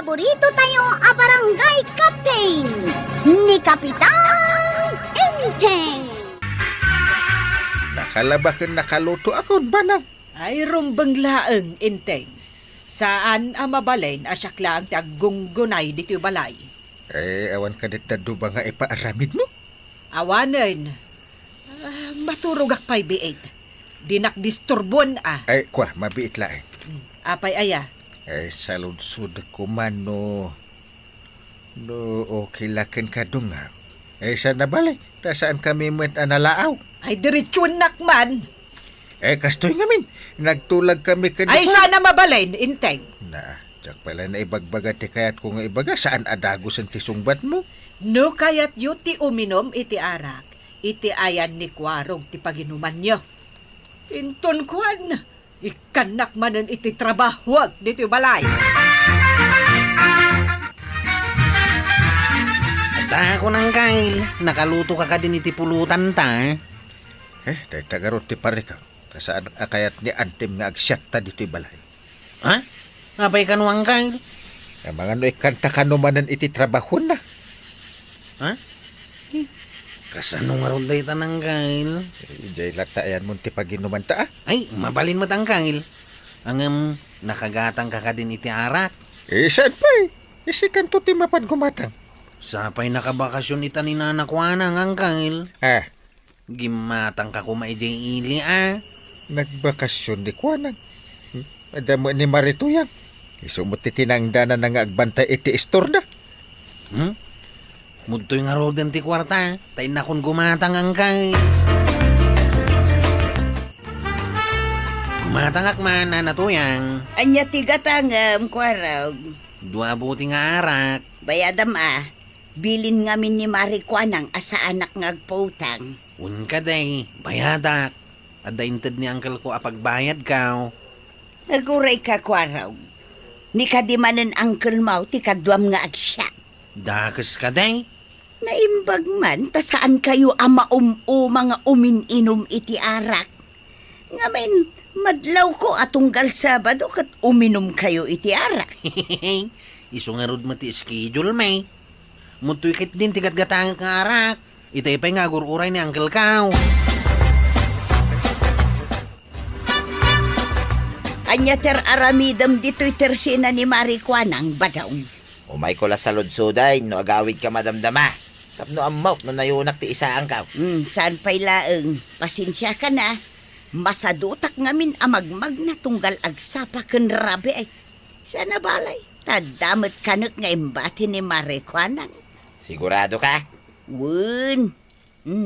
paborito tayo a barangay captain ni Kapitan Enteng. Nakalabakan nakaluto akon banang. Ay rumbang laeng, Inteng. Saan ang mabalain asyak lang ti aggunggunay dito balay? Awan ka ditado ba nga ipaaramid mo? Awanen. Maturugak pa'y biit. Dinak disturbon Kwa, mabiit laeng. Apay aya. Saludsud ko man no okay lakin ka dunga. Saan na balay? Ta saan kami met analaaw? Ay diritsyon nakman. Kastoy ngamin. Nagtulag kami ka Ay sana mabalain, Inteng. Na, tsak pala na ibagbaga ti kayat ko nga ibaga. Saan adagos ang tisungbat mo? No kayat yu ti uminom iti arak. Iti ayan ni Kwarog ti paginuman niyo. Inton kwan. Ikanak manan iti trabahuag dito balay. Ata ako ng kail. Nakaluto ka din iti pulutan ta. Dahil tagarot ti parikaw. Saan akayat ni Antem nga agsyat ta dito'y balay. Ha? Apay ka nuwang kail? Ang mga no ikanta kanumanan iti trabaho na. Ha? Kasano nga ron dahi tanang kail? Diyay latayan mo ti paginuman ta Ay, mabalin mo tang kail. Ang nakagatang ka din iti arak. Saan pa Isikan to ti mapan gumatang. Sapay nakabakasyon ita ni nanakwanang ang kail. Gimatang ka kumaiding ili Nagbakasyon di kwanang. Adamo ni Marituyang. Isumot ti tinangdanan na nga agbantay iti istorda. Mudtoy nga roden ti kwarta. Tay na kun gumatang ang kail. Gumatang akman na natuyang. Anya tigatangam, Kwarog. Dua buti nga arak. Bayadam bilin ngamin ni Marikwanang asa anak ngagpautang. Un ka day, bayadak. Ada inted ni angkel ko apagbayad ka. Naguray ka, Kwarog. Ni kadimanan angkel mau ti kadwam nga agsya. Dakas ka day. Naimbag man, ta saan kayo ama mga umininom iti arak. Ngamin, madlaw ko atunggal Sabado kat uminom kayo iti arak. Iso nga rod mati schedule may. Mutoy kit din tigat gatang nga arak. Itay pa'y nga gururay ni Uncle Kao. Anya ter aramidam dito'y tersina ni Marikwanang badaw. Umay ko la sa lodsuday, no agawid ka madamdama. Tapno amok no nayunak ti isaan ka. Saan pa'y laeng? Pasensya ka na. Masadutak ngamin amagmag na tunggal agsapa ken rabi ay. Sana balay, tadamet kanot nga imbati ni Marikwanang. Sigurado ka? Wun.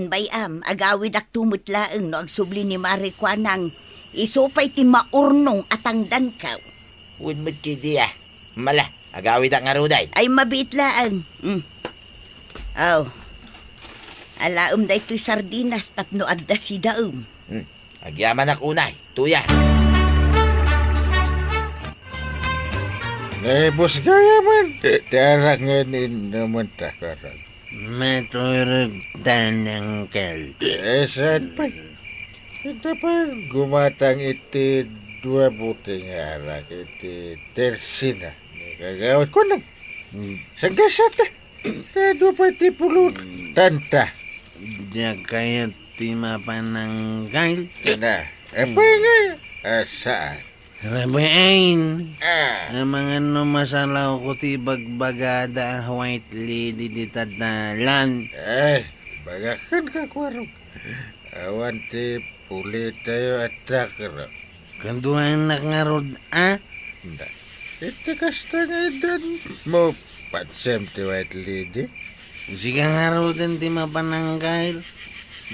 Bayam, agawid ak tumut laeng no agsubli ni Marikwanang. Isupay ti maurnong atangdan ka. Unmud kidi Mala, agawid ang aruday. Ay mabit laeng. Alaom da ito'y sardinas tapno adda si daom. Agyaman ak unay, tuya. Bos gaya man. Tiarak ngayon naman takarag. Maturog tanang kal. Saan pa Ito pa gumatang iti dua buting arak iti tersina. Kagawat ko lang. Sagasata. Dua pa iti pulot. Tanta. Diya kaya ti mapanang kal. Na. Apa nga? Saan? Rabain. Ang mga masalaw ko ti bagbagada white lady di tadalan. Bagakan ka kwarong. Awan ti puli tayo at takro. Kanduan na nga rod, Hindi. Ito kasta nga idan mo. Patsem ti white lady. Sige nga rod ti mapanangkail.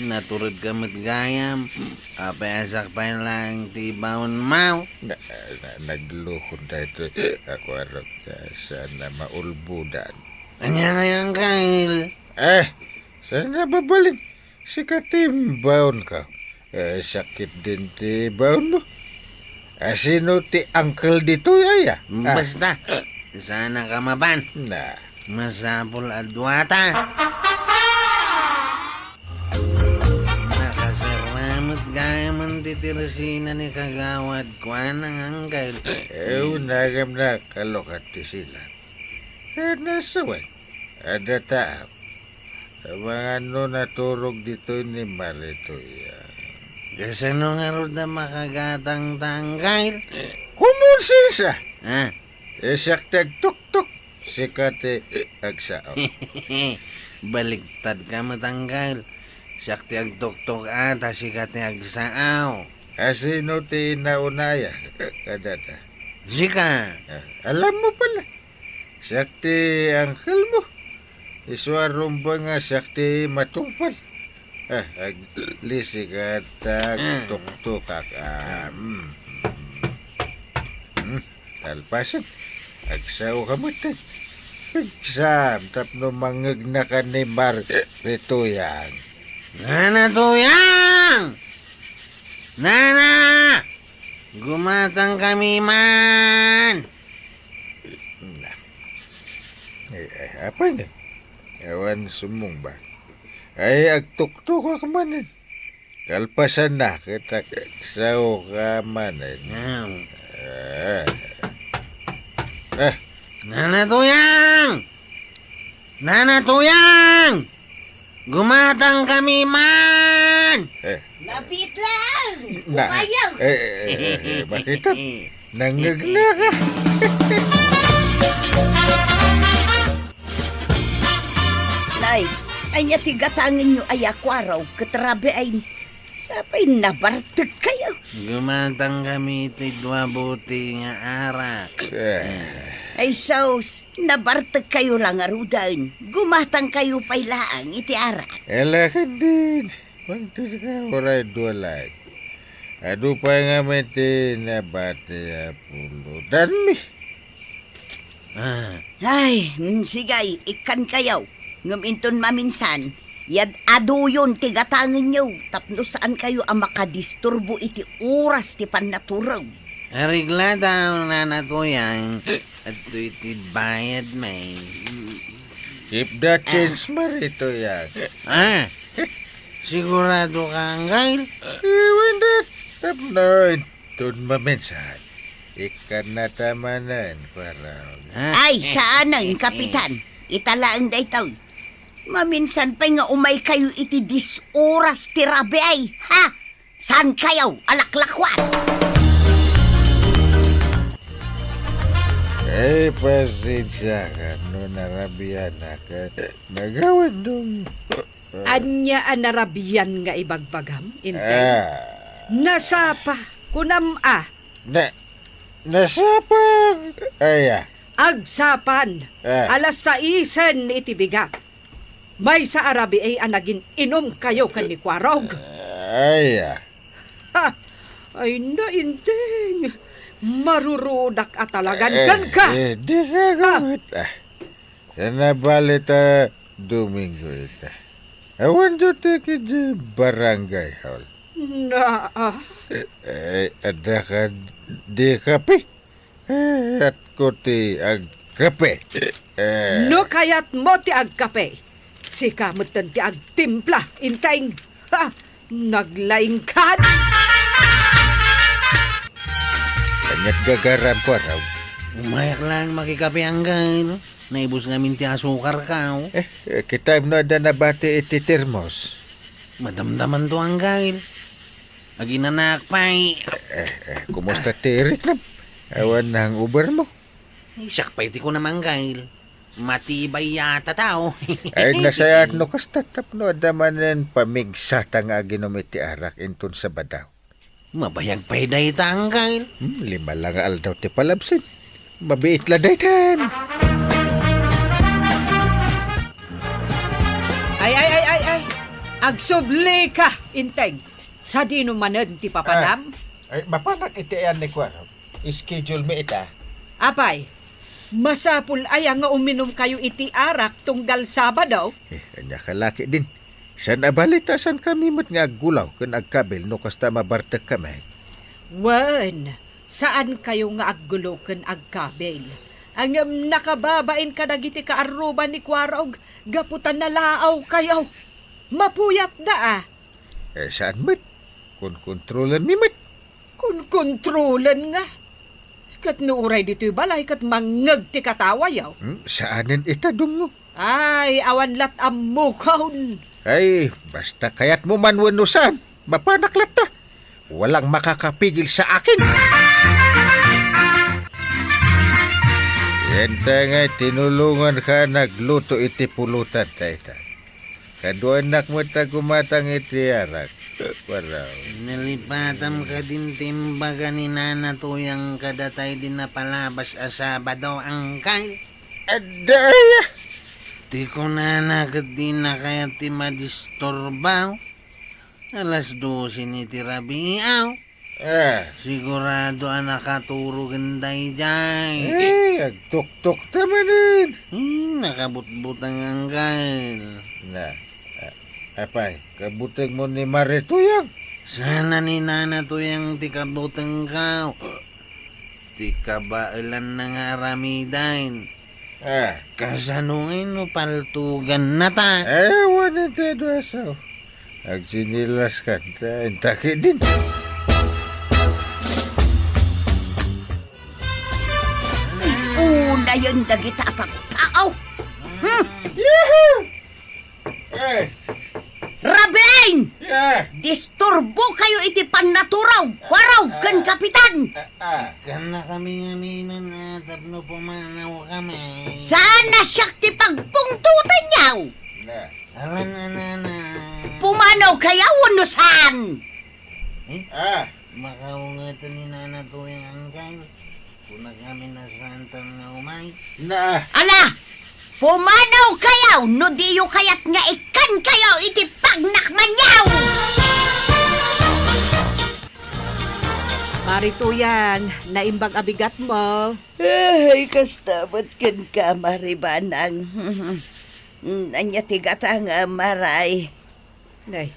Naturod ka matgayam. Apayasak pa lang ti baon mau. Nagluhod na ito. Ako arap sana maulbudan. Anya nga yung kail. Sana babalik. Sikatim baon ka. Sakit din ti baon mo. Sino ti uncle dito yaya? Basta. Sana ka maban. Na. Masapol adwata. Nakasaramat gaya man titirisina ni kagawad ko ang angkal. Unagam na kalokat ti sila. Nasawan. Ada tao. Mga ano naturog dito ni Marito yan. Kasi nung nga da makagatang tanggail. Kumunsin siya. Ha? Isak tuk-tuk. Sikate agsao. Baliktad ka matanggail. Sakti ag tuktok ata sikate ag saaw. Asino ti naunaya. Kadata. Sika. Alam mo pala. Sakti angkel mo. Iswarum ba nga sakti matungpal. Aglisi ka tuk-tukak. Alpasan. Agsaw ka matan. Pigsam tapno mangag na ka ni Marito yan. Nana tuyang! Nana! Gumatang kami man! Apa nga? Ewan sumong ba? Ay, agtuktok ka manin. Kalpasan na kita sao ka manin. Nana tuyang! Nana tuyang! Gumatang kami man! Lapit lang! Na, Umayaw! makita. Nangagna ka. Nay, ay niya tigatangin nyo ay akwaraw, katrabe ay sapay nabartag kayo. Gumatang kami tidwa buti nga arak. Ay saus, nabartag kayo lang arudan. Gumatang kayo pa'y laang iti arak. Ela ka din. Magtud ka oray dualay. Adu pa nga meti na bate apulo. Danmi. Ay, sigay, ikan kayaw. Ngaminton maminsan, yad aduyon tigatangin nyo. Tapno saan kayo ang makadisturbo iti oras ti panaturaw. Arigla daw nana tuyang at iti bayad may. Keep the change Marito yan. Sigurado ka Anggail? Ewan dat. Tapno, dun maminsan. Ikan na tamanan para. Ay, saan ang kapitan? Italaang daytaw. Maminsan pa'y nga umay kayo iti oras ti rabi ay. Ha? Saan kayaw? Alaklakwan? Ay, pasensya ka. No narabiyan na ka. Nagawan dong. Anya anarabiyan nga ibagbagam, intay. Nasapa, kunam Nasapa. Aya. agsapan, alas 6 iti bigang. May sa Arabi ay anagin inom kayo kan ni Kwarog. Aya. Ha! Ay nainting, marurudak at talagan kan ka. Di ka gamit. Sana balita Domingo ita. Awan dote ki di barangay hall. Ada ka di kape. At ko ti ag kape. No kayat mo ti agkape. Sika mutan ti agtimpla, intay. Ha! Naglaing ka. Kanyat gagaram ko raw. Umayak lang makikapi Anggail. Naibus ngamin ti asukar ka. Kita na ada na bati iti termos. Madamdaman to Anggail. Aginanak pa'y. Kumusta ti Eric na? Awan na ang Uber mo. Siyak pa iti ko naman Anggail. Matibay yata tao. Ay nasayat no kastatap no adamanen pamigsatang aginom iti arak inton sa badaw. Mabayag pa hiday ita Anggail. 5 lang aldaw ti palabsin. Mabiit la daytan. Ay. Agsubli ka, inteng. Sa dino manag ti papanam. Ay, mapanak iti ayan ni Kwaro. Schedule mi ita. Apay, masapul ay nga uminom kayo iti arak tunggal Sabado. Kanya kalaki din. San abalita san kami mat nga agulaw kun agkabil no kasta mabartek kami. Wen, saan kayo nga aggulo ken agkabel? Ang nakababain ka dagiti kaaruban ni Kwarog, gaputan na laaw kayo. Mapuyat da Saan mat? Kun kontrolan mi mat. Kun kontrolan nga. Kat nuuray dito'y balay kat mangag ti katawayaw. Saanin itadong mo? Ay, awan lat amukahon. Ay, basta kaya't mo manwanusan. Mapanaklat ta. Walang makakapigil sa akin. Yan nga, tinulungan ka nagluto iti pulutan tayo. Kaduanak mo ta gumatang iti arak. Paraw. Nalipatam ka din timbaga ni Nana Tuyang kadatay din na palabas a Sabado angkal. Adaya! Di ko na di na kaya ti madistorbaw. Alas 12 ni ti Rabiaw. Sigurado nakaturo ganday jay. Agtuk-tuk tamanin. Nakabutbutang angkal. Apay, kabutang mo ni Marituyang. Sana ni Nana Tuyang ti kabutang kaw. Ti kabailan na nga ramidain. Kasanungin no paltugan na ta. Wala tayo asaw. Agsinilas ka, intaki din. Una yun dagita pagpaaw. Rabain! Disturbo kayo iti pannaturaw, kwaraw, kan kapitan! Kana kami ngaminan na tapno pumanaw kami. Sana siyak ti pagpungtutan niyaw! Alam na. Pumanaw kaya wanusan! Makaungatan ni Nana Tuyang angkay. Kuna kami na santang nga umay. Ala! Pumanaw kayaw, no diyo kayat nga ikan kayo iti pagnakman niyaw! Marituyang, naimbag abigat mo. Ay, kastabat kan ka, maribanang. Anya tigata nga maray. Nay,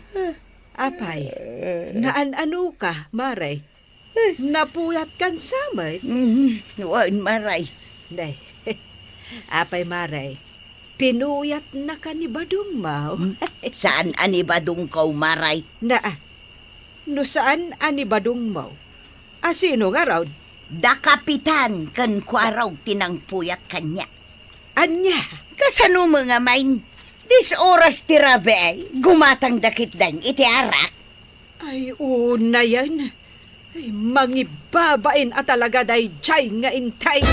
apay, naan-ano ka, Maray? Napuyat kan samay. Wan maray. Nay, apay Maray, pinuyat na ka ni Badong Mau. Saan anibadong kau maray? No saan ani Badong Mau? Sino nga raw? Da kapitan kan kwaraw tinangpuyat kanya. Anya? Kasano mga main? Dis oras tirabe ay gumatang dakit dan iti arak. Ay, una yan. Ay, mangibabain at talaga day jay nga intay.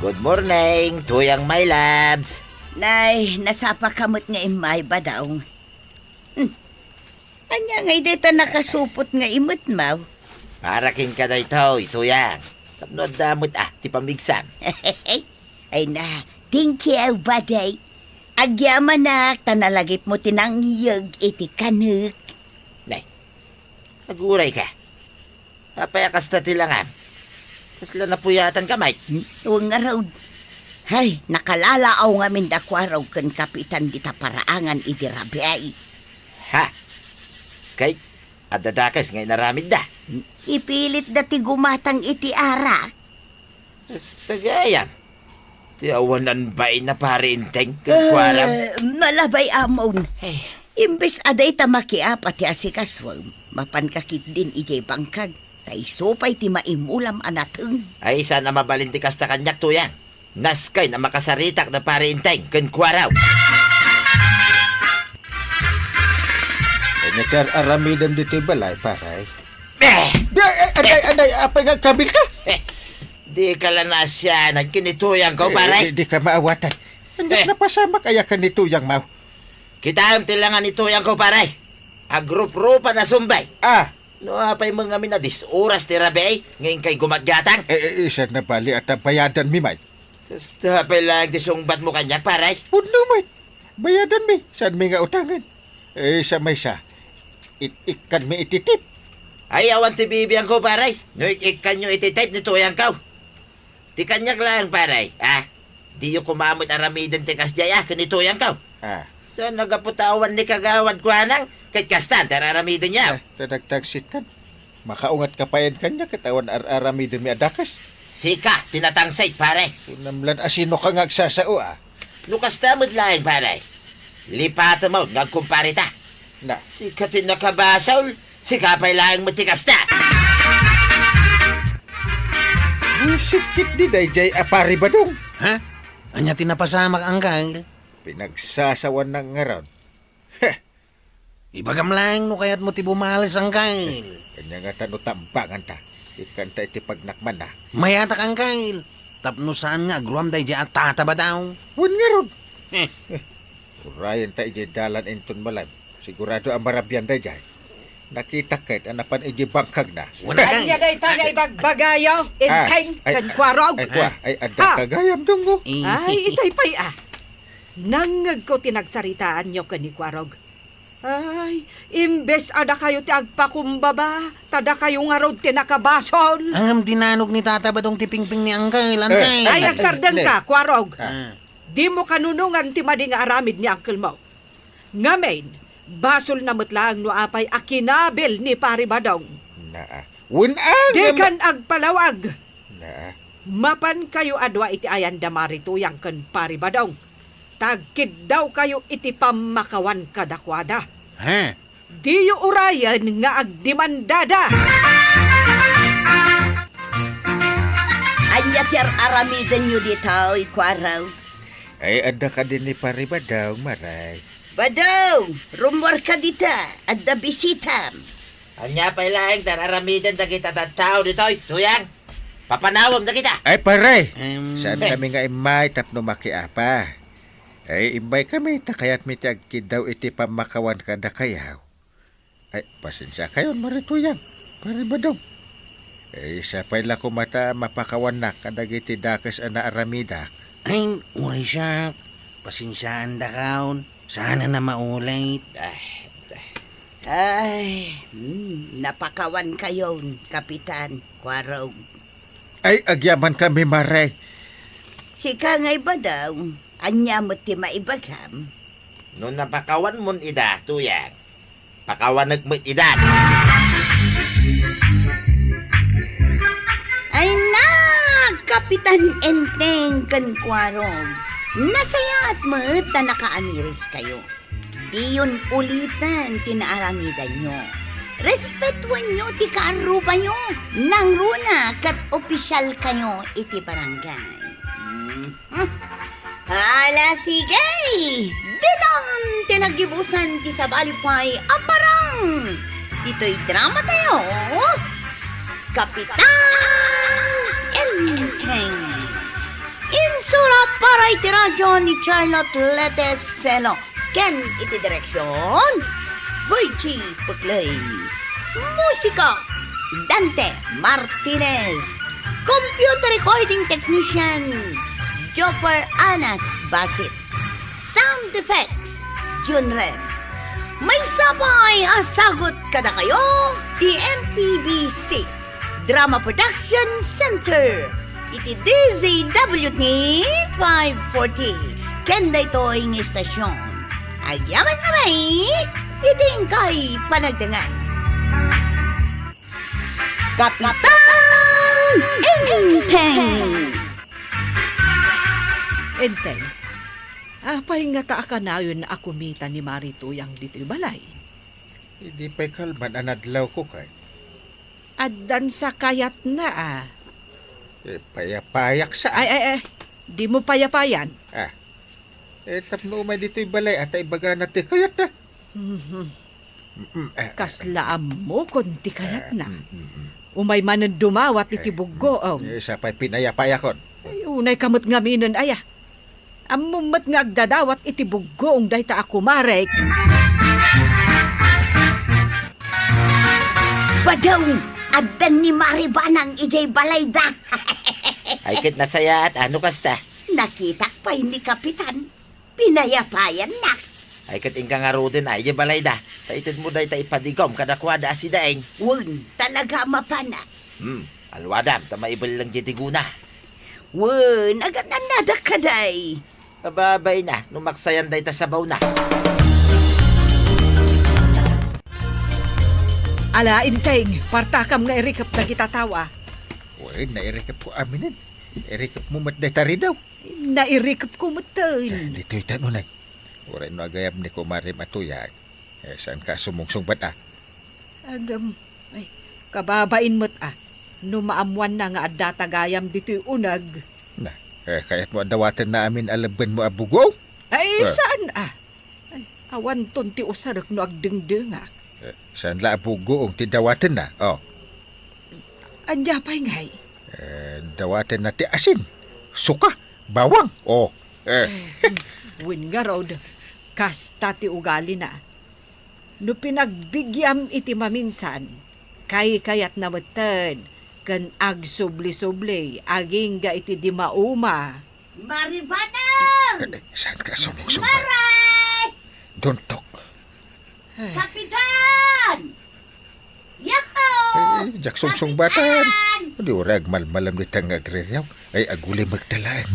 Good morning, Tuyang my labs. Nay, nasapa kamot nga imay ba daw? Anya nga dito nakasupot nga imot maw. Paraking ka day to, Tuyang. Tapno damot ti pamigsam. Ay na, thank you, baday. Agyaman na, tanalagip mo tinangyag iti kanuk. Nay, naguray ka. Apayakas na tilangam. Kasla na puyatan ka, Mike. Huwag nga raw. Hay, nakalalaaw nga mindakwaraw kan kapitan dita paraangan iti rabiay. Ha? Kay, adadakas ngay naramid da. Ipilit dati gumatang iti ara. Basta gayam. Ti awanan ba na pare inteng kagwaram? Malabay amon. Imbes aday tamakiap at asikaswag, mapankakit din ijay bangkag. Tay sopay ti maimulam anateng. Ay, sana mabalintikas na kanyak, Tuyang. Naskay na makasaritak na pare inteng kagwaraw. Nakar aramidan dito balay, paray. Aday, Apay nga kabil ka? Di ka lang nasyanan kinituyang ko, paray. Di ka maawatan. Hindi napasama kaya ka nituyang mau. Kita ang tilangan ituyang ko, paray. Agrup-rupa na sumbay. No, apay mga minadis, oras ti rabay, ngayon kay gumatgatang. Isa na bali at bayadan mi, Mike. Basta apay lang disungbat mo kanyak, paray. Puno, Mike. Bayadan mi. Saan mi nga utangan? Sa may sa. Ikan mi ititip. Ay, awan ti bibiyang ko, paray. No, ikan nyo iti-type ni tuyang kaw. Ti kanyak lang, paray. Di yung kumamot aramidan ti kasjaya, kanituyang kaw. So, nagaputawan ni kagawad ko anang, kahit kastan, tararamidan niya. Tadagtagsit kan. Makaungat kapayan kanya, katawan aramidan mi adakas. Sika, tinatangsay, pare. Unamlan asino ka nga agsasao, Lukas tamad lang, pare. Lipata mo, nagkumparita. Na. Sika tinakabasaw, Sikapay lang matikas na. Sikit di dayjay apari badong. Ha? Anya tinapasamak angkal? Pinagsasawan ng ngaron. Ibagam lang no kaya't mo ti bumalis angkal. Kanya nga tano tambangan ta. Ikan ta iti pagnakman na. Mayatak angkal. Tapno saan nga agruam dayjay at tataba daw. Wan ngaron. Eh. Urayan ta iti dalan inton malam. Sigurado ang marabyan dayjay. Nakita kahit anapan iti bangkag na. Wala kang. Anya day tayo ibagbagayaw, inteng, ay, kan kwarog. Ay kwa, ay ada kagayam dungo. Ay, itay pa'y Nangag ko tinagsaritaan nyo kani kwarog. Ay, imbes ada kayo ti agpakumbaba, tada kayo nga rod tinakabasol. Angam dinanog ni tata badong tipingping ni angkal, antay. Ay, agsardan ka, kwarog. Ah. Di mo kanunungan ti madi nga aramid ni uncle mo. Ngamen, basol na mutlaang no apay akinabil ni pari badong. Naa. Wunang. Di kan agpalawag. Naa. Mapan kayo adwa iti ayan damari tuyang kan pari badong. Tagkid daw kayo iti pamakawan kadakwada. Ha? Di yu urayan nga agdimandada. Anya tiar aramiden nyo dito, ikwaraw. Ay ada ka din ni paribadaw, maray. Badaw, rumor ka dita, at da bisita. Anya pa'y lang tararamidan na kita tao dito, tuyang. Papanawam na kita. Ay paray. Um, Saan kami nga imay tapno makiapa? Ay imbay kami takayat mi tiagkid daw iti pamakawan kada kayaw. Ay pasensya kayon marituyang. Paribadaw. Ay sapay la ko mata mapakawan na kadag iti dakes ana aramidak. Ay, uray siya. Pasinsaan da kaon. Sana na maulit. Ay, napakawan kayon, Kapitan Kwaraw. Ay agyaman kami maray. Sika ngay badaw, anya mo ti maibagam. Noon napakawan mon ida, tuyang. Pakawanag mo idan. Ay na, Kapitan Enteng kan Kwarog. Nasaya at mo't na nakaamiris kayo. Di yun ulitan tinaaramidan nyo. Respetuan nyo ti kaaruba nyo. Nang runa kat opisyal kayo iti barangay. Hala sige! Ditang tinagibusan ti sabalipay aparang. Dito'y drama tayo. Kapitan Enteng. Insura para iti radyo ni Charlotte Leteselo. Ken iti direksyon, Virgie Puglay. Musika, Dante Martinez. Computer recording technician, Joffer Anas Basit. Sound effects, Junred. May sapay asagot kada kayo, DMPBC. Drama Production Center. Iti DZWT 540. Kenda ito ang istasyon. Agyaman kami, iting kay panagdangan. Kapitan Enteng! Enteng, apay nga taa ka na yun na akumita ni Marituyang dito'y balay. Hindi pa'y kalman anadlaw ko kay. Addan sa kayat na Payapayak sa Ay, di mo payapayan. tapno umay dito'y balay at ibaga na ti kayat na. Kaslaam mo konti kayat na. Umay manan dumawat iti buggoong. Isa pa'y pinayapayakon. Ay, unay kamot nga minon aya. Amumat nga agdadawat iti buggoong dayta ako marek. Badaw! Addan ni Maribanang ijay balay da. Ay kit nasaya at ano kasta. Nakita pa ni Kapitan. Pinayapayan na. Ay kit ingka nga rodin ay di balay da. Taitid mo day ta ipadigom kadakwada asidaeng. Wun, talaga mapana. Alwadam, tamaibal lang jitiguna. Wun, agad na nada kaday. Babay na, numaksayan day ta sabaw na. Ala, Inteng, partakam nga irikap na kitatawa. Uy, nairikap ko aminin. Irikap mo mat detari daw. Nairikap ko mutin. Dito'y tanunay. Uray no agayam ni Kumari Matuyag. Saan ka sumungsong ba't Agam, ay, kababain mo't no maamuan na nga adda tagayam dito'y unag. Na, kaya't mo adawatan na amin alaban mo abugaw. Ay, saan Ay, awan ton ti usarak no agdengdengak. Saan la abugaw ti dawatan na? Oh, Anya pa'y ngay. dawatan na ti asin, suka, bawang. Oh, Win nga raw, kasta ti ugali na. No pinagbigyam iti maminsan, kayat namatan, kan ag subli-subli, aging ga iti di mauma. Maribanang! saan ka sumungsumba? Maray! Don't talk. Kapitan! Yako! Jak sungsungbatan. Di urag malmalam ni tang agreryaw. Ay aguli magdalaan.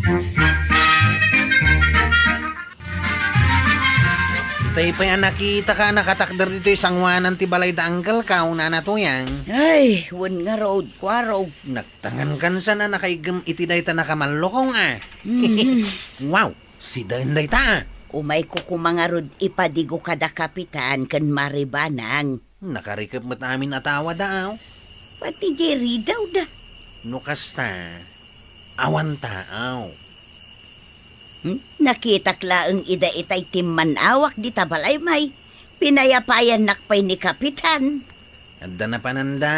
Itay pa yan nakita ka nakatakder dito yung sangwanan ti balay da angkel ka, una na to yan. Ay, wan nga road, kwaraw. Nagtangan kan sa na nakaigam iti day ta nakamalokong Wow, si dain day ta Umay ko kumangarod ipadigo kada kapitan kan maribanang. Nakarikap mat amin atawa daaw. Pati Jerry daw da. Nukasta, awan taaw. Nakita klaang ida itay timman awak di tabalay may. Pinayapayan nakpay ni kapitan. Adda na pananda.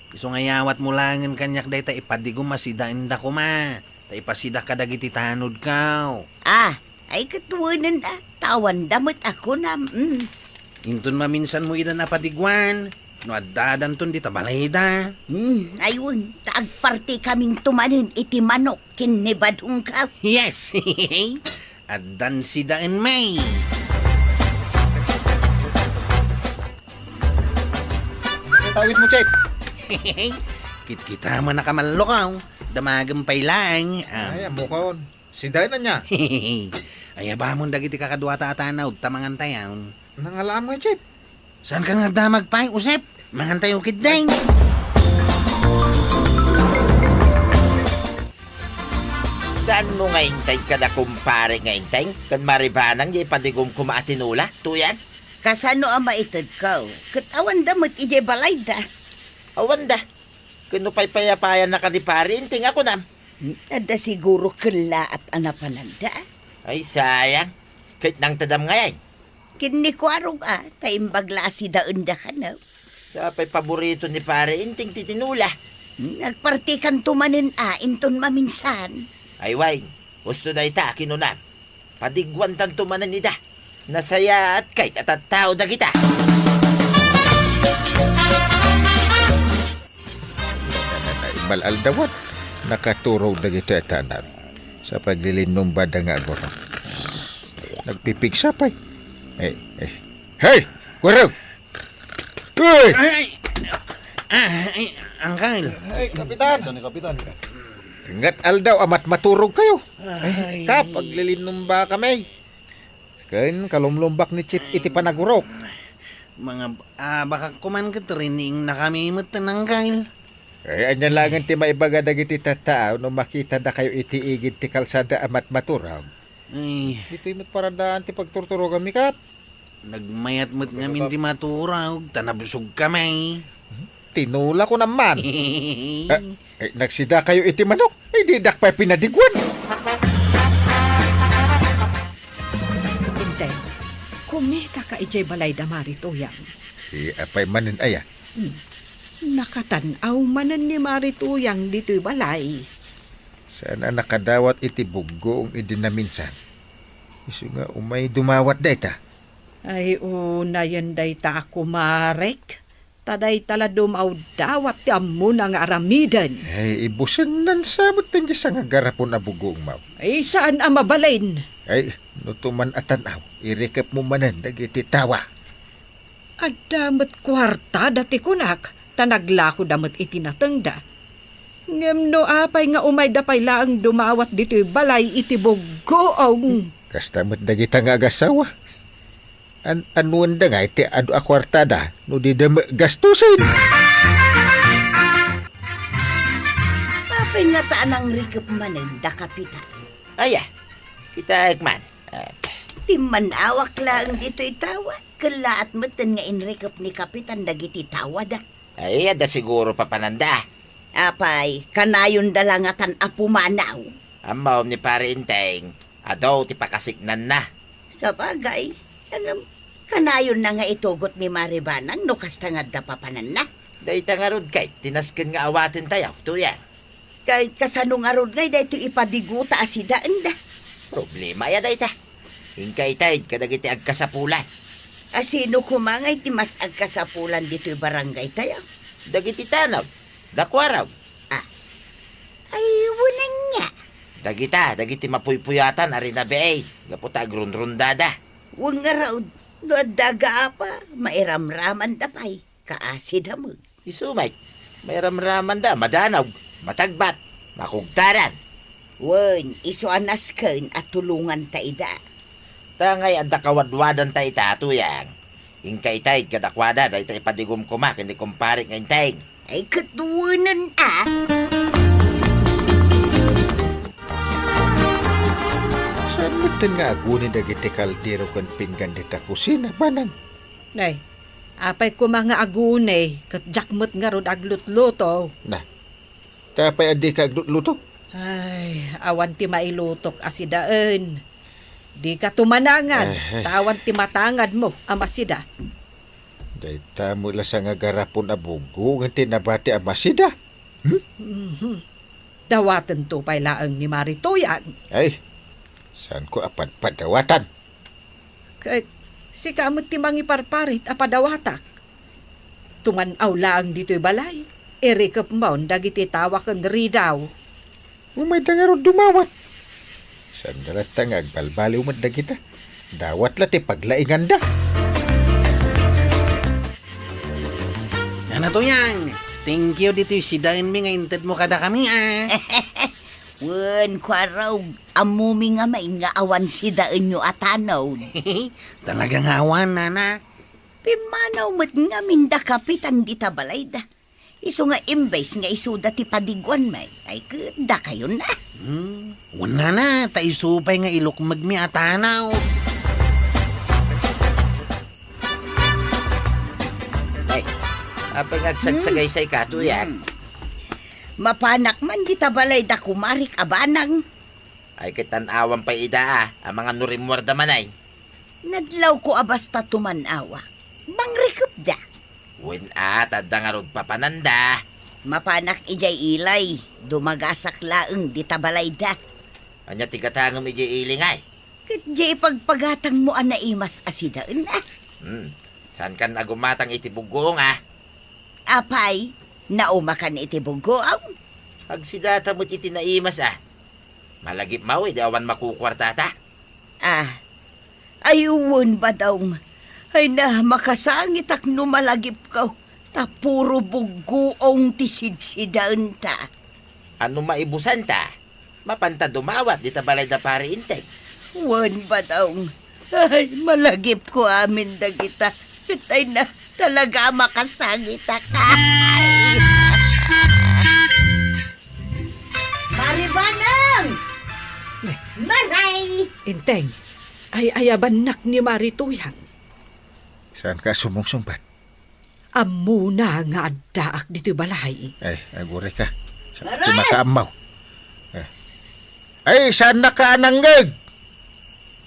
Iso ngayawat mo langan kanyak day ta ipadigo masidain da kuma. Ta ipasida ka dagiti tanod kaw. Ay katuwanan tawan damot ako na. Intun maminsan mo ida napadigwan. No addadan ton di tabalay da. Ayun, taagparti kaming tumanin iti manok kinibadong ka. Yes! Addan si daan may. Tawid mo, Chip. Kit-kita mo nakamalukaw. Damagang lang. Ay, amukon. Siday na niya. Ay, ba mong dagiti kakadwata atanaw, tamangan tayaw. Nangalaan mo, Chip. Saan ka nagdamag pa, Usep? Mangantay ukid ding. Saan mo nga intay ka na kumpare nga intay? Kan maribanang di padigom kumaatinula, tuyan? Kasano ang maitad ka? Katawan damot ije balay da. Awanda, kano pa'y payapayan na kanipari, inting ako nam. Ada siguro kala at anapananda. Ay, sayang. Kahit nang tadam ngayon. Kini ko arong taimbagla si daun da ka na. Sa pa'y paborito ni pare, inting titinula. Nagpartikan tumanin inton maminsan. Ay, wine, gusto na ita, kinunam. Padigwan tan tumanan ida. Nasaya at kahit at tao na kita. Malaldawat. Nakaturog na gito etanan. Sa paglilinom ba nga agoro. Nagpipigsapay. Hey! Kurog! Uy! Ay, Angkal. Hey, Kapitan! Kapitan. Ingat aldaw, amat maturog kayo. Ay. Paglilinom ba kami? Kain kalumlumbak ni Chip iti panagurok. Mga, baka kuman ka trining na kami matananggal. Ay, anyan langan ti maibaga dagiti tatao no makita na kayo iti igid ti kalsada amat maturog. Ay, Dito imot paradaan ti pagturturogan mi kap. nagmayat mo't ngamin di maturag, tanabusog kami. Tinula ko naman. Nagsida kayo iti manok. Ay, didak pa pinadigwan. Hintay, kumita ka ijay balay da marito yan. Apay manin aya. Nakatanaw manan ni Marituyang dito'y balay. Sana nakadawat iti buggoong idinaminsan. Isu nga umay dumawat dayta. Ay, una yan day ta kumarek. Taday tala dumaw dawat ti ammo nga aramidan. Ay, ibusan nan sabot tandiya sa nga garapon na buggoong maw. Ay, saan ang mabalin? Ay, nutuman atanaw. Irikap mo manan dagiti tawa. Adamat kwarta dati kunak. Tanagla ko damat itinatangda. Ngem no apay nga umay dapay laang dumawat dito'y balay iti buggoong. Kastamot dagita nga agasawa. Anuan da nga iti adu akwartada no di da gastusin. Papay nga taan ang rikap manin da kapitan. Aya, kita ekman. Timman awak lang dito itawa. Kalaat matan nga inrekap ni Kapitan dagiti tawad ah. Ay, ada siguro papananda. Apay, kanayon dalangatan apumanaw. Amaw ni pare Inteng, adaw ti pakasignan na. Sa bagay, kanayon na nga itugot ni Maribanang no kastangad da papanan na. Dahita nga rod kay, tinaskin nga awatin tayo, tuya. Kay kasanong arod ngay dahito ipadiguta asidaan da. Problema ya dahita. Hingkay tayo, kadagiti agkasapulan. Asino kumangay ti mas agkasapulan dito'y barangay tayo. Dagiti tanaw, dakwaraw. Ay, wanan niya. Dagiti mapuypuyatan, arina beay. Gaputa agrunrundada. Huwag nga raw, no daga pa, mairamraman da pa'y, kaasid mo. Isumay, may ramraman da, madanaw, matagbat, makugtaran. Wen, isuanas ken at tulungan ta ida. Tangay adda kawadwadan tayo tatuyang. Hingkay tayo kadakwada, dahi tayo padigum kumak, hindi kumpare ngayon tayo. Ay, katuwanan ah. Saan matan nga agunin dagiti kaldero kan pinggan dita kusina, banang? Nay, apay ko mga agunay, kat jakmot nga rod aglutluto. Na, tapay adi ka luto? Ay, awan ti mailutok asidaan. Di ka tumanangan, tawan ti matangad mo, amasida. Dayta mula sa nga garapon abugo, nga tinabati amasida. Dawatan to pa'y laang ni Maritoyan. Ay, saan ko apan padawatan? Kay, si kamot ti mangiparparit apadawatak. Tumanaw laang dito'y balay. Erikap maun dagiti tawakan ridaw. Umay da nga ron dumawat. Sandalat tangag balbali umadda kita. Dawat la ti paglaingan da. Ano to yan? Thank you dito si Dain mi nga inted mo kada kami Wen, kwaraw, amumi nga may nga awan si daan nyo atanaw. Talagang awan, nana. Pimanaw mo't nga minda kapitan di tabalay da. Iso nga imbes nga isuda ti padigwan may. Ay, da kayo na. Wala na, tayo supay nga ilok magmi atanaw. Ay, apay ngagsagsagay say katuyan. Mapanak man di tabalay da kumarik abanang. Ay kitanawan pa ida ang mga nurimwarda manay. Nadlaw ko abasta tumanawa. Mangrikop da. Win adda nga rod papananda. Mapanak ijay ilay. Dumagasak laeng di tabalay da. Anya tigatangom iji ilingay. Kat jay pagpagatang mo anaimas asidaan ah. Saan kan agumatang itibugong Apay, naumakan itibugoaw. Agsidata mo't itinaimas Malagip mau, di awan makukwartata. Ayuwan ba daw? Ay na makasangit ak numalagip ka. Ta puro bugoong tisidsidaan ta. Ano maibusan ta? Mapanta dumawat, di tabalay da pari integ. Wan ba daw? Ay, malagip ko amin da kita. Ay na, talaga makasangit ak. Ay! Maribanang! Maray! Inteng, ay ayabanak ni Maritoyan. Saan ka sumungsumbat? Amuna nga addaak dito'y balay. Ay, agure ka. Saan Aray! ti makaamaw? Ay, saan na ka ananggag?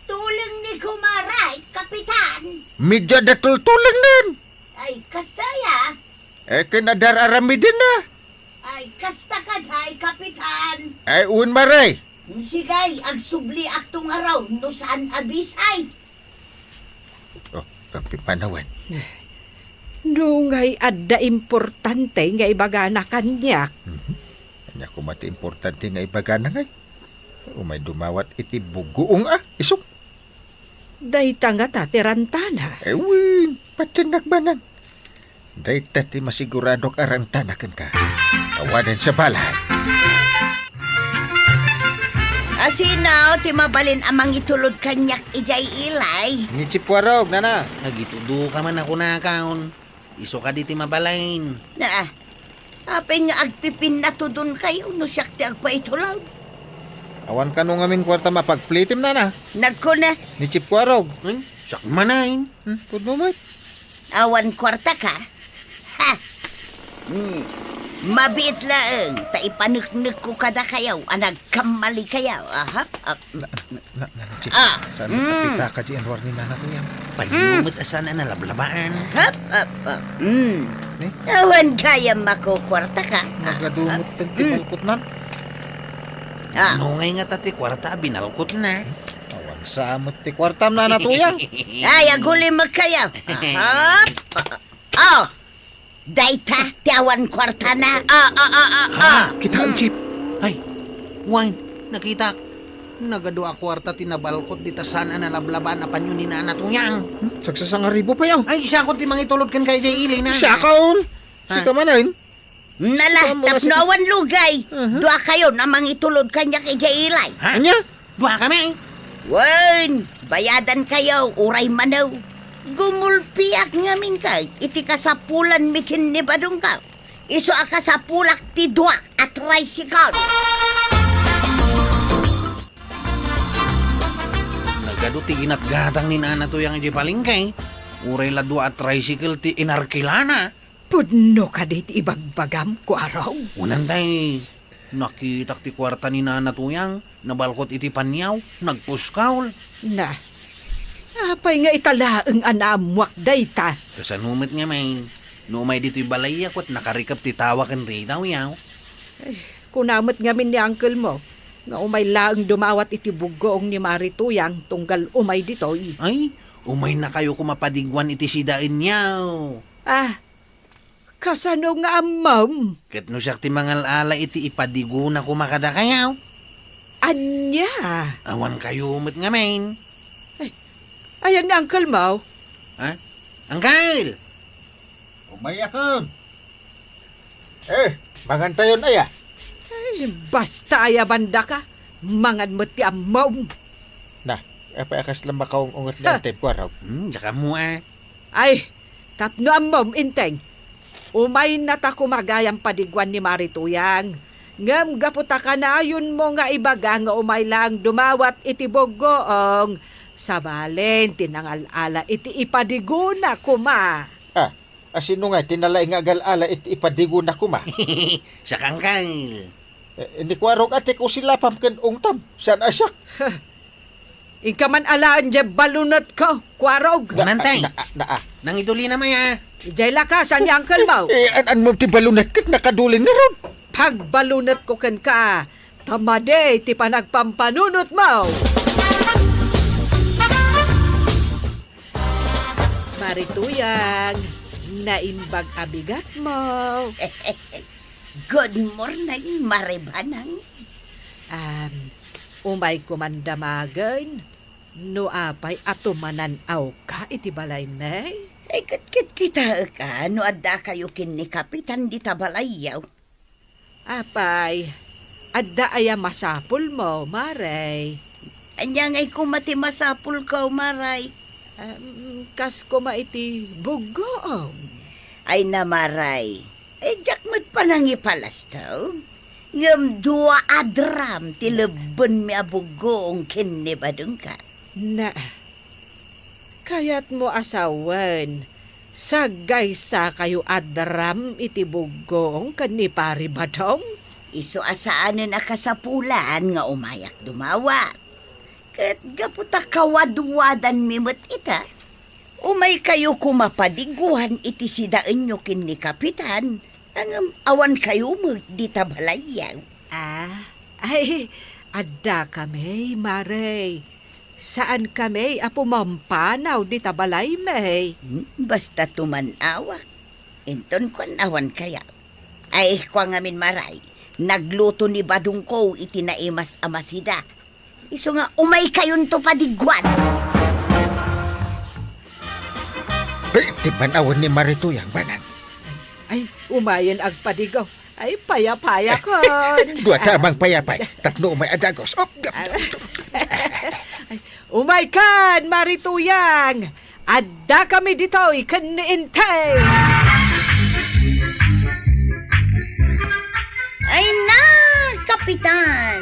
Tuling ni Kumaray, Kapitan! Medyo datultulang nan. Ay, kastaya! Eh, kinadar arami din na. Ay, kasta kaday, Kapitan! Ay, un maray. Sigay, agsubli aktong araw, no saan abisay. Oh, kapi panawan. Nungay adda importante nga ibagana kanyak. Kanya ko mati importante nga ibaga na ngay. Umay dumawat iti bugoong isok. Dayta nga tatirantana. Ewin, patinak banang. Dayta ti masiguradok arantanakan ka. Awanan sa balay. Asinaw, ti mabalin amang itulod kanyak ijay ilay. Ni Chipwarog, nana. Nagitudo ka man ako nakaon. Iso ka di ti mabalain. Na, apay nga agpipin na to dun kayo, no siyak ti agpaitulaw. Awan ka nung aming kwarta mapagplitim, nana. Nagko na, Ni Chipwarog. Ay, Sakmanain. Puno mat. Awan kwarta ka? Ha! Mabit laeng, taipanuk-nuk ko kada kayaw, anag kamali kayaw. Aha. Chik. Ah, Saan kapita ka di Anwar ni Nana Tuyang? Palimot asan na lablabaan. Hap. Eh? Awan kaya makukwarta ka. Nagadumot din tibalkot nan. Ah, Nungay nga tati kwarta, binalkot na. Awan sa amot ti kwartam Nana Tuyang. ay, aguli magkayaw. Hap. Oh, dayta, tiawan kwarta na. Kita ang jeep. Ay, wine, nakita. Nagadua kwarta tinabalkot dita sana na lablaban na panyo ni Nana Tuyang. Sagsasang ribo pa yaw. Ay, siya ko timang itulod kan kay Jay Ili na. Siya kaon. Si Ha? kamanain. Nala, Tama na si- tapnawan lugay. Dua kayo namang itulod kanya kay Jailay. Ha? Anya? Dua kami. Wen, bayadan kayo, uray manaw. Gumulpiak ngamin ka, iti kasapulan mikin ni badong ka. Iso akasapulak ti dua at tricycle. Nagado ti ginatgatang ni Nana Tuyang di palingkay. Uray la dua at tricycle ti inarkilana. Pudno ka dit ibagbagam ko araw. Unan tay, nakita ti kwarta ni Nana Tuyang, nabalkot iti panyaw, nagpuskaw. Na, apay nga italaeng anamwak dayta. Kasanumit nga main, numay dito'y balay akot nakarikap ti tawa kan ritaw yaw. Kunamot ngamin ni uncle mo, nga umay laeng dumawat iti bugoong ni Marituyang tunggal umay ditoy. Ay, umay na kayo kumapadigwan iti sidain yaw. Ah, kasano nga amam? Kat no siya ti mangalala iti ipadigo na kumakada kayaw. Anya? Awan kayo umit nga main. Ayan ni uncle mo. Ha? Angkal! Umayakon. Mangantayon aya. Ay, basta aya banda ka. Mangad mo ti amam. Apa akas lang makaong ungat na antay ko araw. Tsaka mo Ay, tatno amam inteng. Umay na ta kumagayang padigwan ni Marituyang. Ngam gaputa ka na ayon mo nga ibaga nga umay lang dumawat iti bogoong. Sabalen, tinangalala iti ipadiguna kuma. Asino nga, tinalay nga gal-ala ipadigo na kuma. Sa kangkal. Hindi ko araw ate ko sila pamkan ungtam. Saan asyak? Ika man alaan dyan balunot ko, kwarog. Nantay. Na. Nang ituli na maya. Ijay lakasan ni uncle mo. An mo ti balunat kat nakadulin na ron. Pagbalunot ko ken ka, tamade ti panagpampanunot mo. Marituyang, naimbag abigat mo. Good morning, Maribanang. Umay kumandamagan, no apay atumananaw ka iti balay may. Ay, kit kita ka, no adda kayo kin ni Kapitan di tabalayaw. Apay, adda aya masapul mo, Maray. Anya ngay kumati masapul ka, Maray. Kas ko maiti bugoong. Ay namaray. Jakmat pa nang ipalastaw. Ngam dua adram tilebon mi abugong kinni badung ka. Na, kayat mo asawan, sagay sa kayo adram iti bugong kanni pari badong? Iso asaanan akasapulan nga umayak dumawat. Kat gaputa kawadwadan mimot ita. Umay kayo kumapadiguan iti sidaan nyo kin ni Kapitan. Ang awan kayo mo di tabalayaw. Ay, adda kami, Maray. Saan kami apumampanaw di tabalay, may? Basta tumanawak. Inton kon awan kaya. Ay, kwa ngamin Maray. Nagluto ni Badung ko iti naimas amasida. Iso nga umay kayon to padigwan. Di banawan ni Marituyang banan. Ay, umayan agpadigaw. Ay, paya-paya kon. Dua tamang payapay. Tatlo umay adagos. Umay kan, Marituyang. Adda kami dito, ikan niintay. Ay na, Kapitan!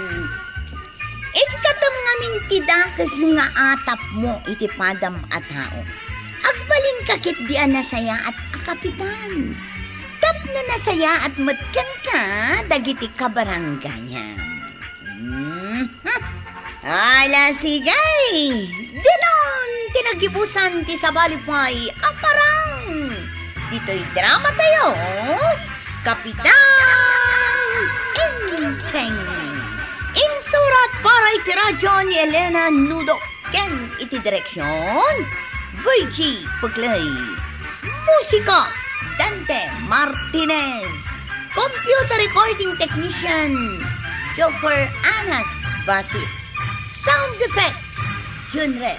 Ikatam nga mintidakas nga atap mo iti padam at tao. Agbalin kakit diyan na saya at akapitan. Tapno na saya at matkan ka dagiti kabarangayam. Ala sigay! Dinon tinagibusan ti sabalipay aparang. Dito'y drama tayo. Kapitan Inteng. Insurat para iti radyo ni Elena Nudo. Ken iti direksyon Virgie Puglay. Musika Dante Martinez. Computer recording technician Jofer Anas Basit. Sound effects Junrem.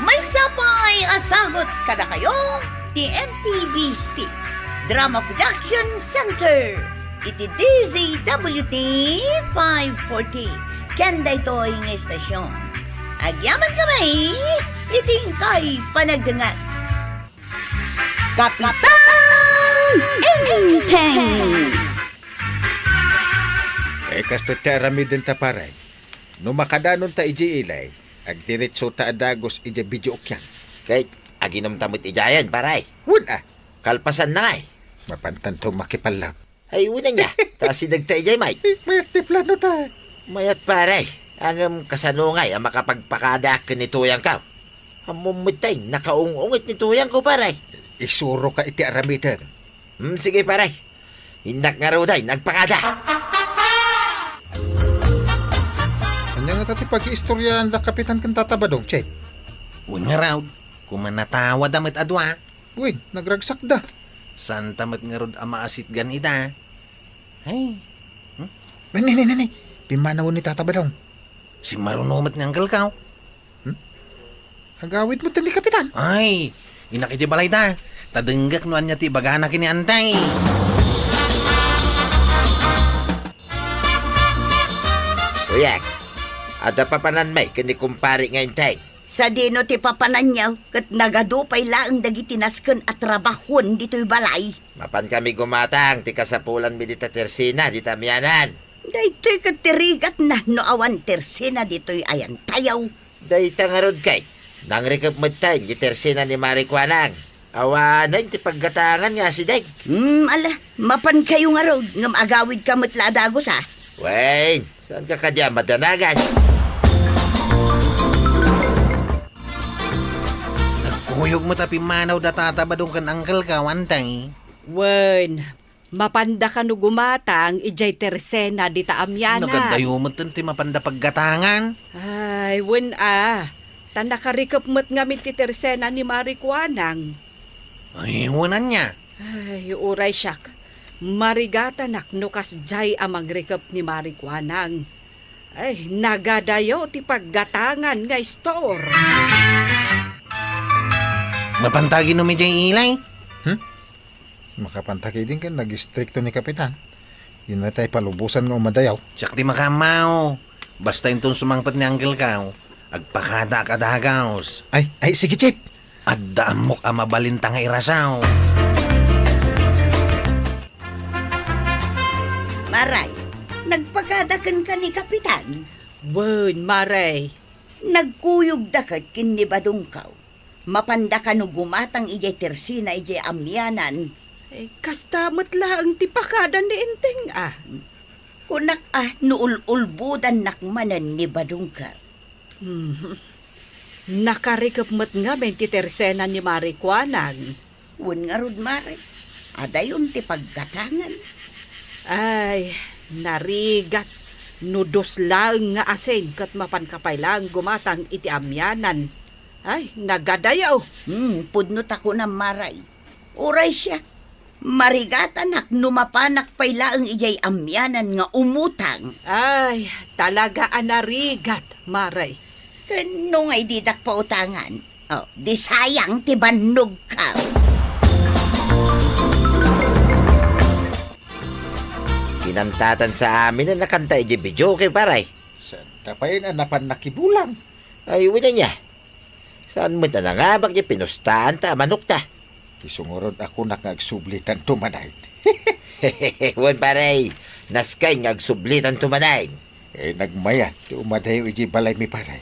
May sapay asagot kada kayo ti MPBC Drama Production Center iti DZWT 540 kenda ito'y nga estasyon. Agyaman kamay iting kay panagdangat. Kapitan Inteng. Kasto ti aramiden ta paray. No makadanon ta iji ilay, ag diretso ta adagos iji video okyan. Kay, aginom tamot ijayan, paray. Wun Kalpasan na nga eh. mapantan to makipalap. Ay, una niya. Tapos sinagta ijay, Mike. May plano ta. Mayat paray. Ang kasanungay ang makapagpakada ka ni Tuyang ka. Ang mumitay, nakaungungit ni Tuyang ko, paray. Isuro ka iti aramiden. Sige, paray. Hindak nga raw day, nagpakada. Kanya nga tati pag-iistoryahan da kapitan kang tatabadong, Chep. Uy nga raw, kumanatawa damit adwa. Uy, nagragsak da. San tamat nga rod amaasit gan ita. Ay, Nani, pimanaw ni tatabadong. si marunumat ng kalkaw. Agawid mo tani kapitan. Ay, inakiti balay ta. Tadenggak nuan niya ti bagana kini antay. Tuyang, ada papanan may kani kumpari nga intay. Sa dino ti papananyaw kat nagadupay laang dagiti nasken at trabahon dito'y balay. Mapan kami gumatang, ti kasapulan mi dita tersina, dita miyanan. Daytoy katirigat na no awan tersena dito'y ayan tayaw. Dayta nga rod kay, nang rekap matay, di tersina ni Marikwanang. Awanan, ti paggatangan nga si Deg. Ala, mapan kayo nga road, ngam agawid ka matladagos ha. Wayne, saan ka kadya madanagan? Nagkuyog mo tapi manaw da tatabadong kan angkel ka antay. Wen, mapanda ka no gumatang ijay tersena di taamyanan. Nagadayo mo ti mapanda paggatangan. Ay, wen Tanakarikap mo't ngamit ti tersena ni Marikwanang. Ay, wanan niya. Ay, uray siyak. Marigatanak nukas jay amang rikap ni Marikwanang. Ay, nagadayo ti paggatangan nga store. Mapantagi no medyo ilay. Makapantaki din ka, nag-stricto ni kapitan. Yun na tayo palubusan nga umadayaw. Tsak di makamaw. Basta itong sumangpat ni angkel ka. Agpakada ka dagaws. Ay, sige, Chip. At daamok ang mabalinta nga irasaw. Maray, nagpagadakan ka ni kapitan. Wen, Maray. Nagkuyog dakat kinibadong kaw. Mapanda ka no gumatang ijay tersina ijay amyanan. Eh, kastamot lang ti pakada ni Inteng Kunak nuul-ulbudan nakmanan ni badong ka. Nakarikap mo't nga men ti tersena ni Marikwanang. Wen nga rod maray, adayon ti paggatangan. Ay, narigat. Nudos lang nga asin kat mapankapay lang gumatang iti amyanan. Ay, nagadayaw. Pudnot ako na maray. Uray siya. Marigatanak numapanak pay laang ijay amyanan nga umutang. Ay, talaga anarigat, Maray. Kano nga'y didak pautangan? Oh, di sayang ti bannog ka. Kinantatan sa amin na nakanta iji video kay paray. Saan tapayin anapan nakibulang? Ay, wala niya. Saan mo na nga bak niya pinustaan ta, manok ta? Isungurod ako nakagsublitan tumanay. Wan paray, naskay nga agsublitan tumanayin. Nagmayat, ti umadayo iji balay mi paray.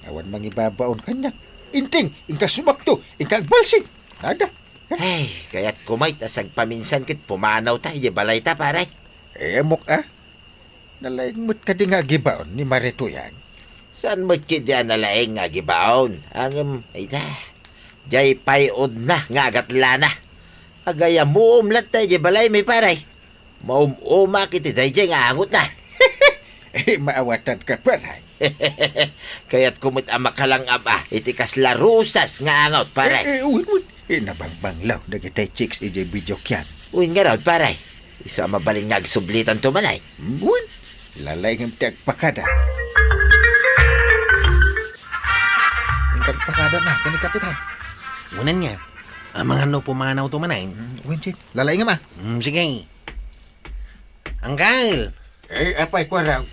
Awan mangibabaon kanyak. Inting, ingka sumakto, ingka agbalsing. Nada. Ay, kaya't kumait asag paminsan kit pumanaw ta, di balay ta, paray. Amok Nalaing mo't ka di nga gibaon ni Marituyan. Saan mo kit yan nalaing nga gibaon? Ay na, jay payod na, nga agatla na. Agaya mo umlat tayo, di balay, may paray. Maumuma kiti tayo, nga angot na. Maawatan ka paray. Kaya't kumit ama kalang aba, itikas larusas nga angot, paray. Uy. Nabangbanglaw, nagitay chicks iji video kyan. Uy nga raw, paray. Isa mabaling nga agsublitan tumanay. Uy, lalay ng tagpakada. Yung tagpakada na, kani kapitan. Unan niya. Ang mga no pumanaw tumanay. Uy, Chit, lalay nga ma. Sige. Angkal, Apay ko raw.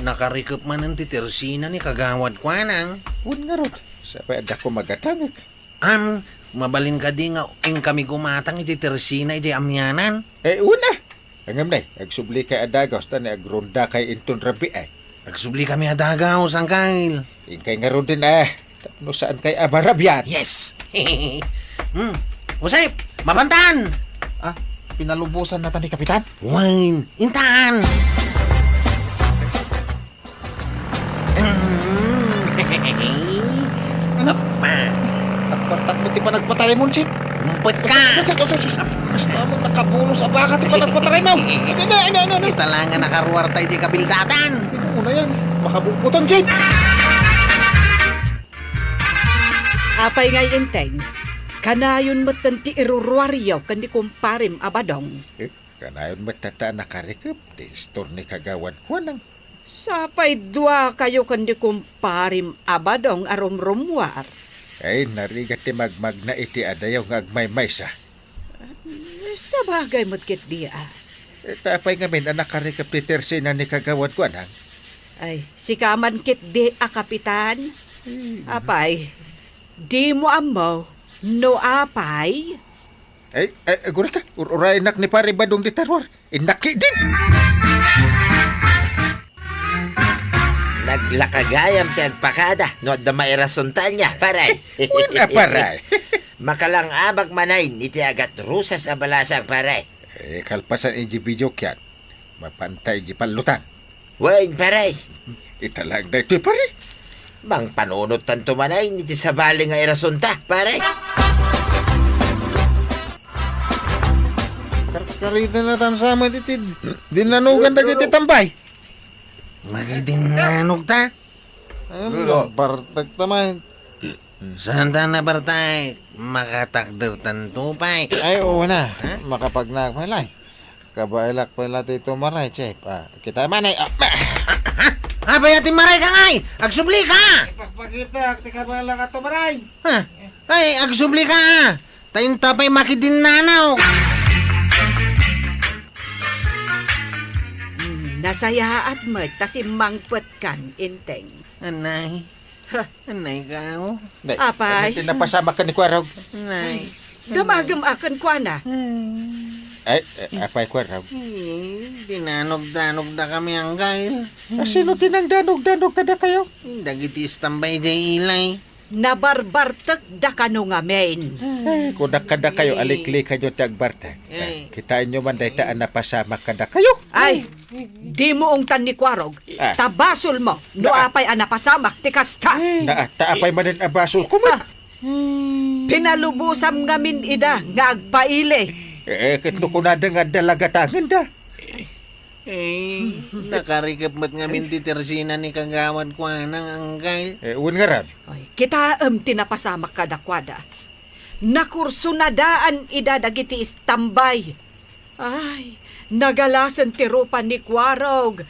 nakarikop man ang titersina ni kagawad kwa nang. Uy nga raw, sabay ada ko magatangag. Mabalin ka di nga ing kami gumatang iti tersina iti amyanan. Una. Angam na, agsubli kay adagaw, ta ni agronda kay inton rabi Nagsubli kami adagaw, Angkal. Ingkay nga ron din tapno saan kay abarabyan. Yes. Usay, mabantan. Pinalubusan na ta ni kapitan. Wine, intan. Apa? Nagpartak mo ti pa nagpataray mo, Chit. Kumpet ka. Mas naman nakabulo sa baka ti pa nagpataray mo. Ano. Kita lang nga nakaruwar tayo di kabildatan. Una yan, makabukbutang, Chit. Apay ngay inteng, kanayon mo't ti irurwaryaw kandi kumparim abadong. Kanayon matata nakarikip, ti store ni kagawad ko nang. Sapay dua kayo kandi kumparim abadong arumrumwar. Narigat ti magmag na iti adayaw nga agmay-may sa. Sa bagay mo't kit dia. Tapay nga min, nakarikip ti tersina ni kagawad ko nang. Ay, si kaman kit di kapitan. Apay, di mo amaw, no apay. Guri ka, uray nak ni pare badong di tarwar. Inaki din. Naglakagayam ti agpakada, no da mairasuntan niya, paray. Una paray. Makalang abag manay, iti agat rusas abalasang, paray. Kalpasan iji video kyan. Mapantay iji palutan. Wain, paray. Italag na ito pare. Mang panunot tanto manay, iti sabali nga irasunta, paray. Karita na tansama iti dinanugan na iti tambay. Magidinanog ta. Bartag tamay. Saan ta na bartay? Makatakder tantupay. Oo na. Makapagnak malay. Kabailak pala ito maray, Chef. Kita manay. Abay atin maray ka ngay! Agsubli ka! Ipagpakita, tika bailak ato maray. Ay, agsubli ka! Tayin tapay makidinanaw! Nasayaat mo, tasimangpet kan, inteng. Anay. Anay ka ako. Apay. Napasama ka ni Kwarog. Anay. Damagam akan kwa na. Apay Kwarog. Dinanog-danog na kami ang gail. Sino tinangdanog-danog ka na kayo? Dagiti istambay jay ilay. Nabarbartek da kano nga main. Kung nakada kayo, alikli kayo tagbartag. Ay. Kitain nyo man dahi taan napasama ka na kayo. Ay, di mo ong tan ni Kwarog. Tabasol mo, no apay anapasamak, tikasta. Taapay man din abasol ko man. Pinalubusam ngamin ida, nga agpaile. Kitno ko na nga dalagatangan da. Nakarikap mat nga minti tersina ni kagawad ko nang ang gail. Uwan nga ram. Ay, kita tinapasamak kadakwada. Nakurso na daan ida dagiti istambay. Ay, nagalasan ti rupa ni Kwarog.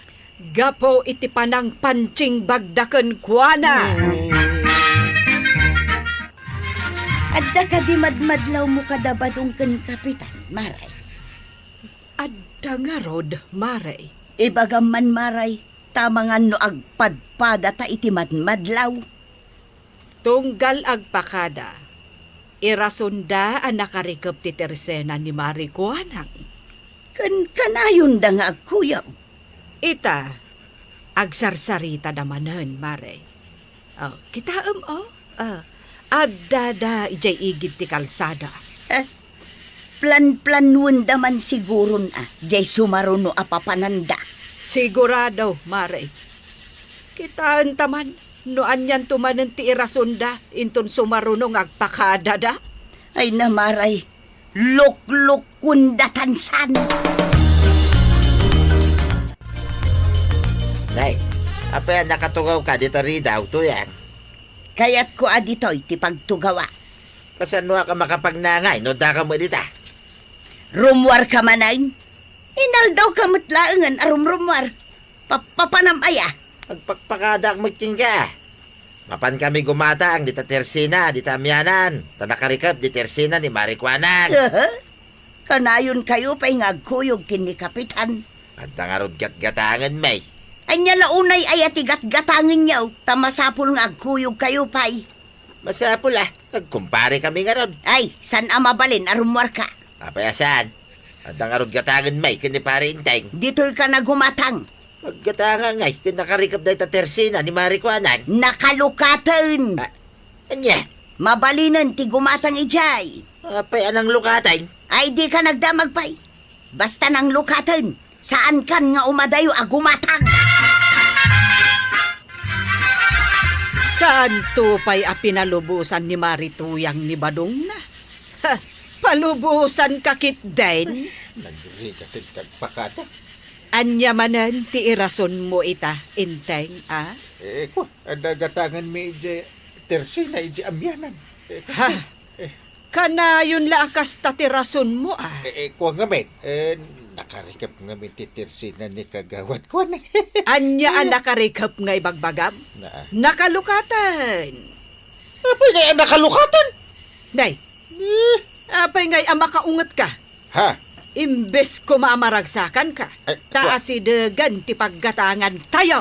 Gapo iti panang pancing bagdaken kuana. Adda ka di madmadlaw mo kadabadong ken kapitan, maray. Adda nga rod, Mare. Ibagam man maray, tamangan no agpadpada ta iti madmadlaw. Tunggal agpakada. Irasunda ang nakarikap ti tersena ni Mari Kuanang. Kanayon da nga agkuyaw. Ita, agsarsarita namanan, Mare. Oh, kita agdada ijay igid ti kalsada. Plan-planun daman siguron jay sumaruno apapananda. Sigurado, Mare. Kitaan taman, no anyan tumanan ti irasunda, inton sumarunong agpakadada. Ay namaray, luk-luk kundatansan. Nay, apa nakatugaw ka dito ridaw, tuyang. Kaya't ko aditoy ti pagtugawa. Kasano ka makapagnangay, no da ka mo dita. Rumwar ka manayn. Inaldaw ka matlaangan rumwar. Papanamaya. Agpakpakadak magtingga. Mapan kami gumatang dita Tersina, dita Mianan. Tanakarikap di Tersina ni Marikwanang. Kanayon kayo pa'y ngagkuyog kini kapitan. At tangarod gat-gatangan may. Anya launay ay atigat-gatangan niyaw. Tamasapul ngagkuyog kayo pa'y. Masapul Nagkumpare kami nga ron. Ay, san mabalin rumwar ka? Apayasan. At tangarod gatangan may kini pare inteng. Dito'y ka nagumatang. Paggatangan ngay, kinakarikap dita Tersina ni Marikwanang. Nakalukatan. Anya, Mabalinan ti gumatang ijay. apay anang lukatay. Ay di ka nagdamag pa'y. Basta nang lukatan. Saan kan nga umadayo agumatang? Saan to pa'y apinalubusan ni Marituyang ni Badong na? Ha, palubusan kakit din? Nagrigatid kagpakada. Anya manan ti irason mo ita, inteng, Ko, ada gatangan mi ije Tersina ije Amyanan. Ha? Kanayon laakas ta ti rason mo, Ko nga men, nakarikap nga mi ti Tersina ni kagawad ko na. Anya ang nakarikap nga ibagbagam? Na. Nakalukatan. Apa nga nakalukatan? Day, apay ngay ang makaungat ka. Ha? Imbes ko mamaragsakan ka. Ay, Taasidegan ti paggatangan tayo.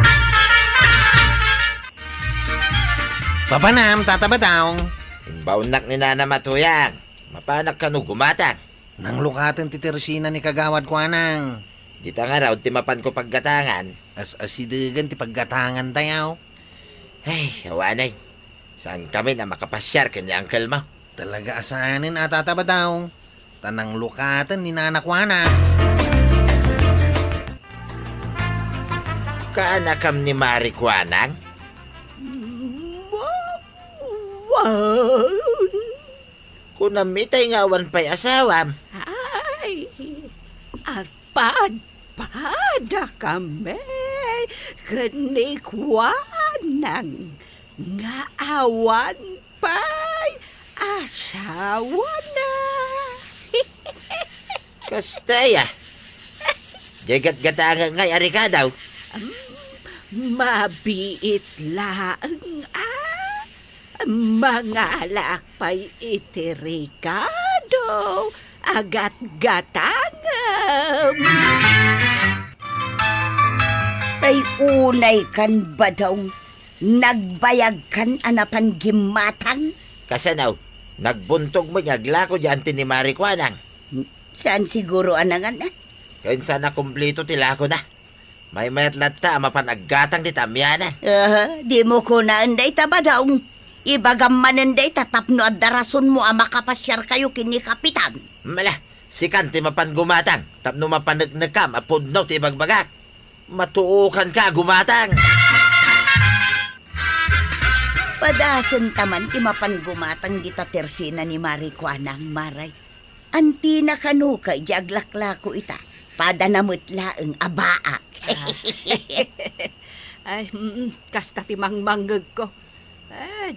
Papanam, tatabataw. Inbaunak ni Nana Matuyang. Mapanak ka no gumatang. Nang lukatan ti Tersina ni kagawad ko anang. Dita nga raw, timapan ko paggatangan. Asidegan ti paggatangan tayo. Ay, hawanay. Saan kami na makapasyar kanya uncle mo? Talaga asanin at tatabataw. Tanang lukatan ni nanakwana. Kaanakam ni Marikwanang? Wow! Kung namitay nga awan pa'y asawam. Ay, agpadpada kami. Kanikwanang nga awan pa'y asawa na. Kastaya. Jagat-gatangan nga'y ari ka daw. Mabiit laang mga lakpay itirikado agat gatangam. Ay unay kan ba daw? Nagbayag kan anapan gimatang? Kasanaw, nagbuntog mo nyaglako dyan ni Marikwanang. Saan siguro anangan na? Kaya sana kumplito tilako na. May mayat ta mapanaggatang di tamyanan. Di mo ko na anday taba daw. Ibagam mananday tatapno at darason mo makapasyar kayo kini kapitan. Mala, si Kanti mapan gumatang. Tapno mapanagnak ka, mapudno ti bagbagak. Matuukan ka, gumatang. Padasan taman ti mapan gumatang kita Tersina ni Marikwanang maray. Anti na kanuka jaglaklako ita. Padanamot laeng abaak. Ay, kasta timang manggag ko.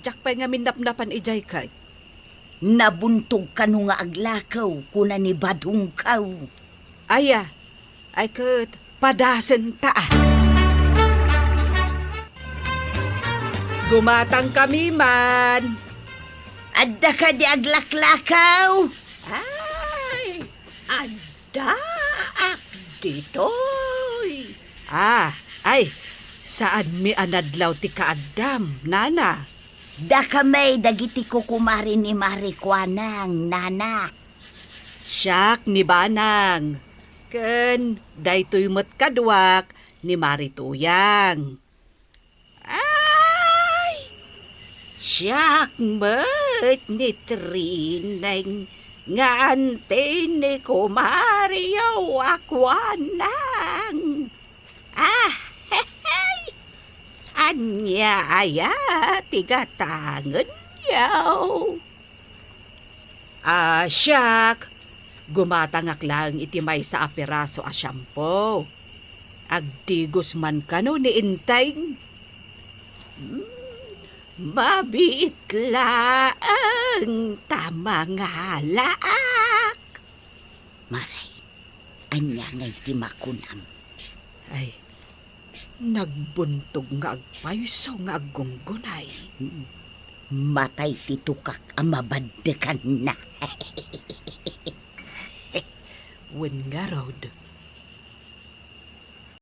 Jak pa'y nga minapnapan ijay kay. Nabuntog ka nung nga aglakaw kuna ni Badungkaw. Ay kat padasan taa. Gumatang kami man. Adda ka di aglaklakaw. Ay, ada ak ditoy. Ay, saan mi anadlaw ti kaadam, nana? Da kamay dagiti ko kumari ni Marikwanang, nana. Siyak ni Banang. Ken, daytoy met kadwak, ni Marituyang. Ay! Siyak met ni Trineng nga ante ni Kumario akwanang. Hey! Anya aya tigatangan yaw. Siyak, gumatangak lang itimay sa apiraso a shampoo. Agdigos man kano ni Inteng. Mabiitlaang tama nga laak. Maray, anya ngay timakunam. Ay, nagbuntog nga agpayso nga agunggunay. Matay titukak ang mabaddekan na. Wen nga rod,